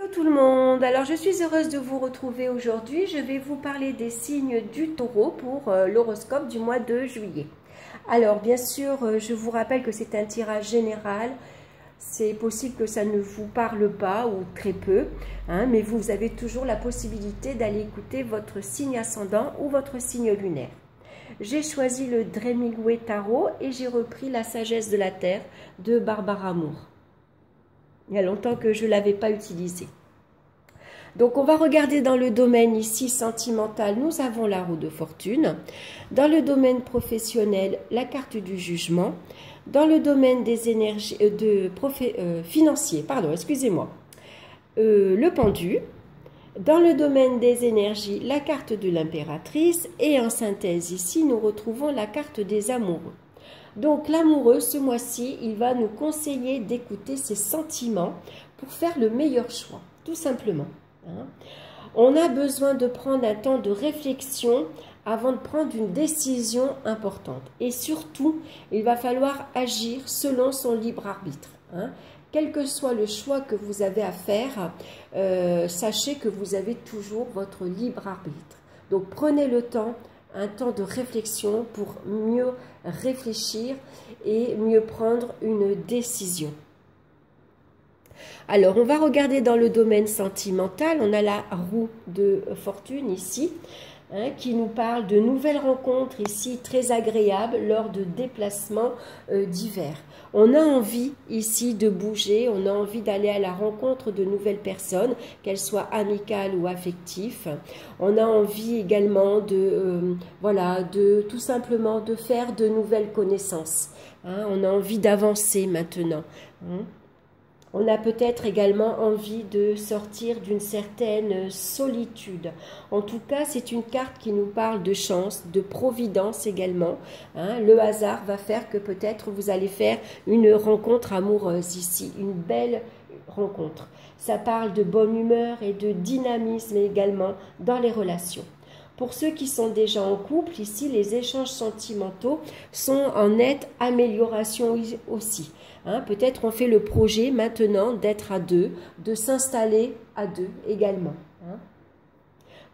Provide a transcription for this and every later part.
Hello tout le monde, alors je suis heureuse de vous retrouver aujourd'hui. Je vais vous parler des signes du taureau pour l'horoscope du mois de juillet. Alors bien sûr, je vous rappelle que c'est un tirage général. C'est possible que ça ne vous parle pas ou très peu, mais vous avez toujours la possibilité d'aller écouter votre signe ascendant ou votre signe lunaire. J'ai choisi le Dremigwe Tarot et j'ai repris La sagesse de la terre de Barbara Moore. Il y a longtemps que je ne l'avais pas utilisé. Donc on va regarder dans le domaine ici sentimental, nous avons la roue de fortune. Dans le domaine professionnel, la carte du jugement. Dans le domaine des énergies financier, le pendu. Dans le domaine des énergies, la carte de l'impératrice. Et en synthèse ici, nous retrouvons la carte des amoureux. Donc l'amoureux, ce mois-ci, il va nous conseiller d'écouter ses sentiments pour faire le meilleur choix, tout simplement. On a besoin de prendre un temps de réflexion avant de prendre une décision importante. Et surtout, il va falloir agir selon son libre arbitre. Quel que soit le choix que vous avez à faire, sachez que vous avez toujours votre libre arbitre. Donc prenez le temps, un temps de réflexion pour mieux réfléchir et mieux prendre une décision. Alors, on va regarder dans le domaine sentimental. On a la roue de fortune ici, qui nous parle de nouvelles rencontres ici très agréables lors de déplacements divers. On a envie ici de bouger, on a envie d'aller à la rencontre de nouvelles personnes, qu'elles soient amicales ou affectives. On a envie également de tout simplement de faire de nouvelles connaissances. On a envie d'avancer maintenant. On a peut-être également envie de sortir d'une certaine solitude. En tout cas, c'est une carte qui nous parle de chance, de providence également. Le hasard va faire que peut-être vous allez faire une rencontre amoureuse ici, une belle rencontre. Ça parle de bonne humeur et de dynamisme également dans les relations. Pour ceux qui sont déjà en couple, ici, les échanges sentimentaux sont en nette amélioration aussi. Peut-être on fait le projet maintenant d'être à deux, de s'installer à deux également.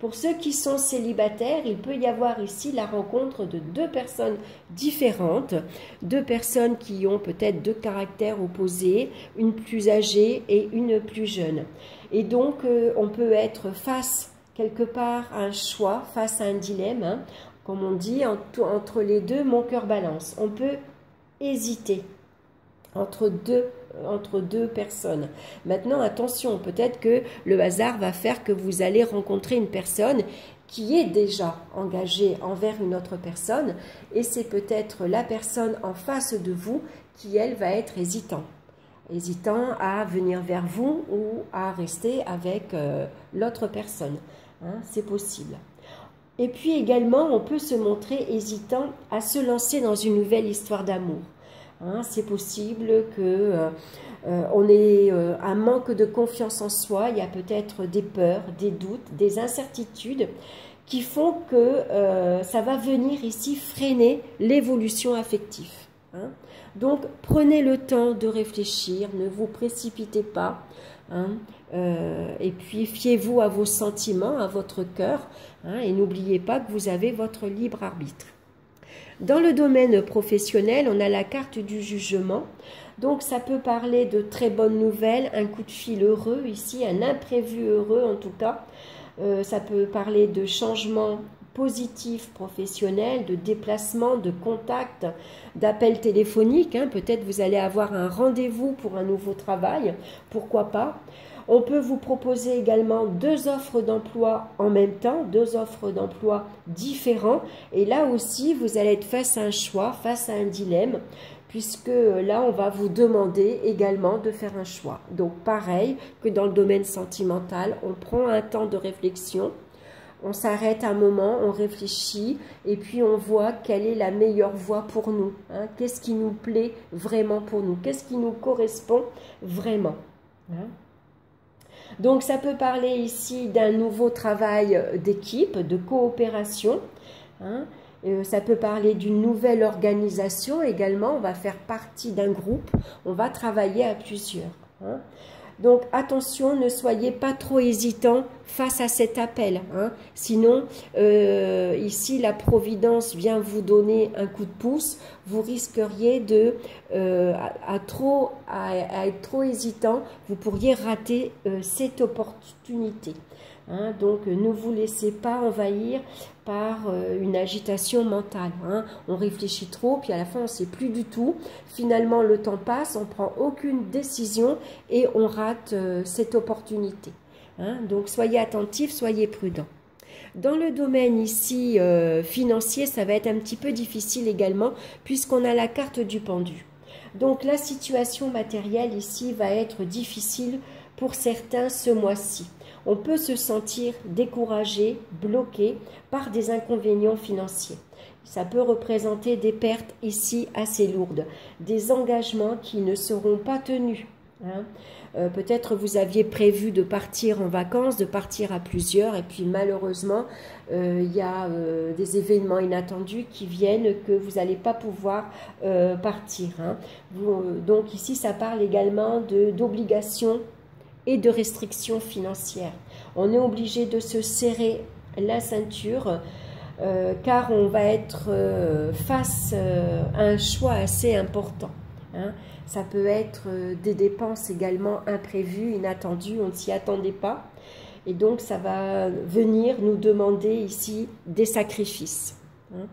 Pour ceux qui sont célibataires, il peut y avoir ici la rencontre de deux personnes différentes, deux personnes qui ont peut-être deux caractères opposés, une plus âgée et une plus jeune. Et donc, on peut être face quelque part à un choix, face à un dilemme, comme on dit, entre les deux, mon cœur balance. On peut hésiter entre deux personnes. Maintenant, attention, peut-être que le hasard va faire que vous allez rencontrer une personne qui est déjà engagée envers une autre personne, et c'est peut-être la personne en face de vous qui, elle, va être hésitant à venir vers vous ou à rester avec l'autre personne. C'est possible. Et puis également, on peut se montrer hésitant à se lancer dans une nouvelle histoire d'amour. C'est possible qu'on ait un manque de confiance en soi, il y a peut-être des peurs, des doutes, des incertitudes qui font que ça va venir ici freiner l'évolution affective. Donc prenez le temps de réfléchir, ne vous précipitez pas, et puis fiez-vous à vos sentiments, à votre cœur, et n'oubliez pas que vous avez votre libre arbitre. Dans le domaine professionnel, on a la carte du jugement. Donc, ça peut parler de très bonnes nouvelles, un coup de fil heureux ici, un imprévu heureux en tout cas. Ça peut parler de changements positifs professionnels, de déplacements, de contacts, d'appels téléphoniques. Peut-être vous allez avoir un rendez-vous pour un nouveau travail, pourquoi pas. On peut vous proposer également deux offres d'emploi en même temps, deux offres d'emploi différents. Et là aussi, vous allez être face à un choix, face à un dilemme, puisque là, on va vous demander également de faire un choix. Donc, pareil que dans le domaine sentimental, on prend un temps de réflexion, on s'arrête un moment, on réfléchit, et puis on voit quelle est la meilleure voie pour nous. Qu'est-ce qui nous plaît vraiment pour nous? Qu'est-ce qui nous correspond vraiment? Donc, ça peut parler ici d'un nouveau travail d'équipe, de coopération. Ça peut parler d'une nouvelle organisation également. On va faire partie d'un groupe. On va travailler à plusieurs. Donc attention, ne soyez pas trop hésitant face à cet appel. Hein. Sinon, ici, la Providence vient vous donner un coup de pouce. Vous risqueriez de, à être trop hésitant, vous pourriez rater cette opportunité. Hein, donc ne vous laissez pas envahir par une agitation mentale. Hein. On réfléchit trop, puis à la fin on ne sait plus du tout. Finalement le temps passe, on ne prend aucune décision et on rate cette opportunité. Hein. Donc soyez attentifs, soyez prudents. Dans le domaine ici financier, ça va être un petit peu difficile également puisqu'on a la carte du pendu. Donc la situation matérielle ici va être difficile pour certains ce mois-ci. On peut se sentir découragé, bloqué par des inconvénients financiers. Ça peut représenter des pertes ici assez lourdes, des engagements qui ne seront pas tenus. Hein. Peut-être vous aviez prévu de partir en vacances, de partir à plusieurs, et puis malheureusement, il y a des événements inattendus qui viennent que vous n'allez pas pouvoir partir. Hein. Donc ici, ça parle également d'obligations et de restrictions financières. On est obligé de se serrer la ceinture car on va être face à un choix assez important. Hein. Ça peut être des dépenses également imprévues, inattendues, on ne s'y attendait pas. Et donc ça va venir nous demander ici des sacrifices. Hein.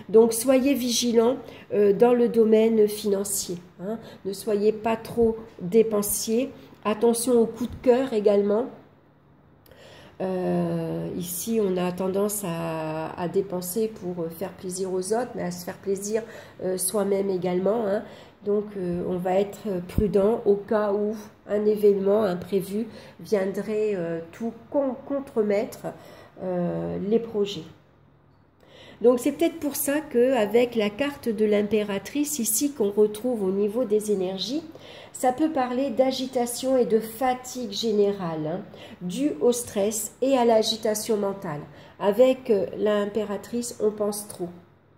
Donc soyez vigilants dans le domaine financier. Hein. Ne soyez pas trop dépensiers. Attention aux coups de cœur également. Ici, on a tendance à dépenser pour faire plaisir aux autres, mais à se faire plaisir soi-même également. Hein. Donc, on va être prudent au cas où un événement imprévu viendrait tout contremettre les projets. Donc c'est peut-être pour ça qu'avec la carte de l'impératrice ici qu'on retrouve au niveau des énergies, ça peut parler d'agitation et de fatigue générale, hein, due au stress et à l'agitation mentale. Avec l'impératrice, on pense trop.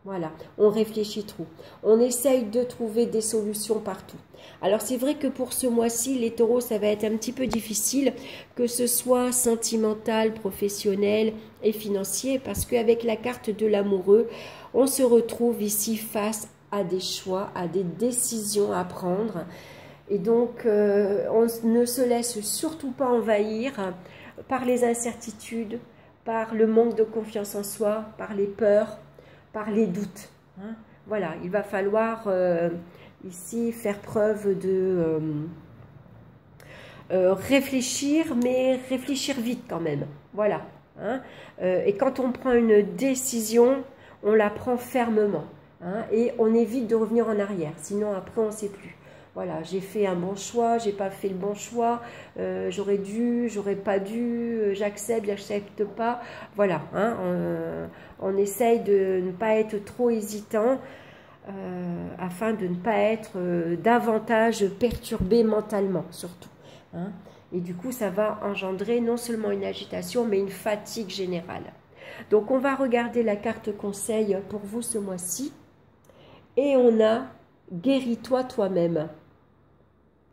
Voilà, on réfléchit trop. On essaye de trouver des solutions partout. Alors c'est vrai que pour ce mois-ci, les taureaux, ça va être un petit peu difficile, que ce soit sentimental, professionnel et financier, parce qu'avec la carte de l'amoureux, on se retrouve ici face à des choix, à des décisions à prendre. Et donc, on ne se laisse surtout pas envahir par les incertitudes, par le manque de confiance en soi, par les peurs, par les doutes. Hein. Voilà, il va falloir ici faire preuve de réfléchir, mais réfléchir vite quand même. Voilà. Hein. Et quand on prend une décision, on la prend fermement. Hein, et on évite de revenir en arrière. Sinon, après, on ne sait plus. Voilà, j'ai fait un bon choix, j'ai pas fait le bon choix, j'aurais dû, j'aurais pas dû, j'accepte, j'accepte pas. Voilà, hein, on essaye de ne pas être trop hésitant afin de ne pas être davantage perturbé mentalement, surtout. Hein. Et du coup, ça va engendrer non seulement une agitation, mais une fatigue générale. Donc, on va regarder la carte conseil pour vous ce mois-ci. Et on a « Guéris-toi toi-même ».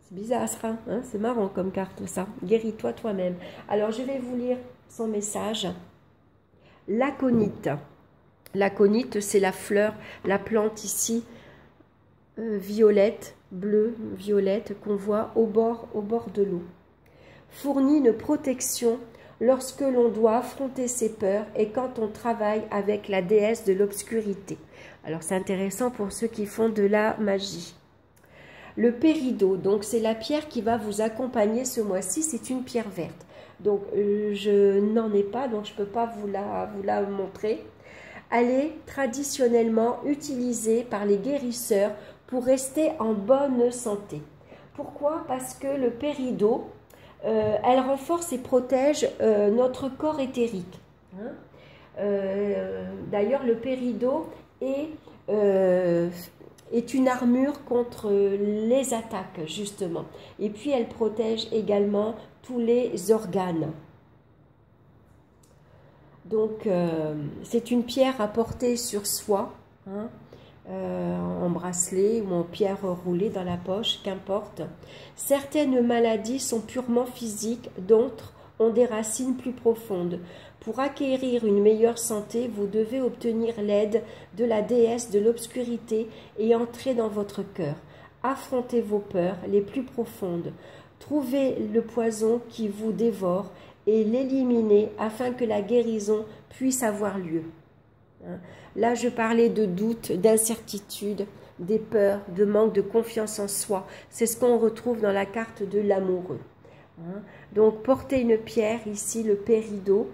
C'est bizarre, hein, c'est marrant comme carte ça. « Guéris-toi toi-même ». Alors, je vais vous lire son message. L'aconite. L'aconite, c'est la fleur, la plante ici, violette, bleue, violette, qu'on voit au bord de l'eau. Fournit une protection lorsque l'on doit affronter ses peurs et quand on travaille avec la déesse de l'obscurité. Alors, c'est intéressant pour ceux qui font de la magie. Le péridot, donc c'est la pierre qui va vous accompagner ce mois-ci, c'est une pierre verte. Donc, je n'en ai pas, donc je ne peux pas vous la montrer. Elle est traditionnellement utilisée par les guérisseurs pour rester en bonne santé. Pourquoi? Parce que le péridot, elle renforce et protège notre corps éthérique. Hein. D'ailleurs, le péridot est une armure contre les attaques, justement. Et puis, elle protège également tous les organes. Donc, c'est une pierre à porter sur soi. Hein. en bracelet ou en pierre roulée dans la poche, qu'importe. Certaines maladies sont purement physiques, d'autres ont des racines plus profondes. Pour acquérir une meilleure santé, vous devez obtenir l'aide de la déesse de l'obscurité et entrer dans votre cœur. Affrontez vos peurs les plus profondes. Trouvez le poison qui vous dévore et l'éliminez afin que la guérison puisse avoir lieu. Là, je parlais de doute, d'incertitude, des peurs, de manque de confiance en soi. C'est ce qu'on retrouve dans la carte de l'amoureux. Donc, portez une pierre, ici le péridot,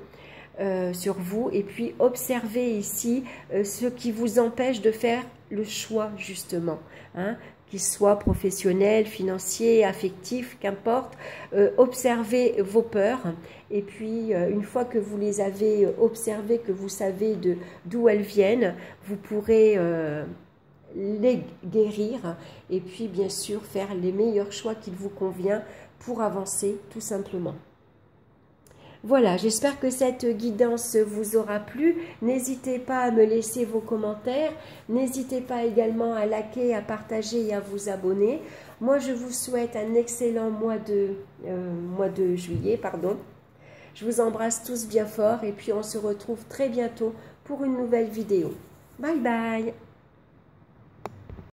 sur vous, et puis observez ici ce qui vous empêche de faire le choix, justement, qu'il soit professionnel, financier, affectif, qu'importe. Observez vos peurs, et puis une fois que vous les avez observées, que vous savez d'où elles viennent, vous pourrez les guérir, et puis bien sûr faire les meilleurs choix qu'il vous convient pour avancer tout simplement. Voilà, j'espère que cette guidance vous aura plu. N'hésitez pas à me laisser vos commentaires. N'hésitez pas également à liker, à partager et à vous abonner. Moi, je vous souhaite un excellent mois de juillet. Je vous embrasse tous bien fort et puis on se retrouve très bientôt pour une nouvelle vidéo. Bye bye!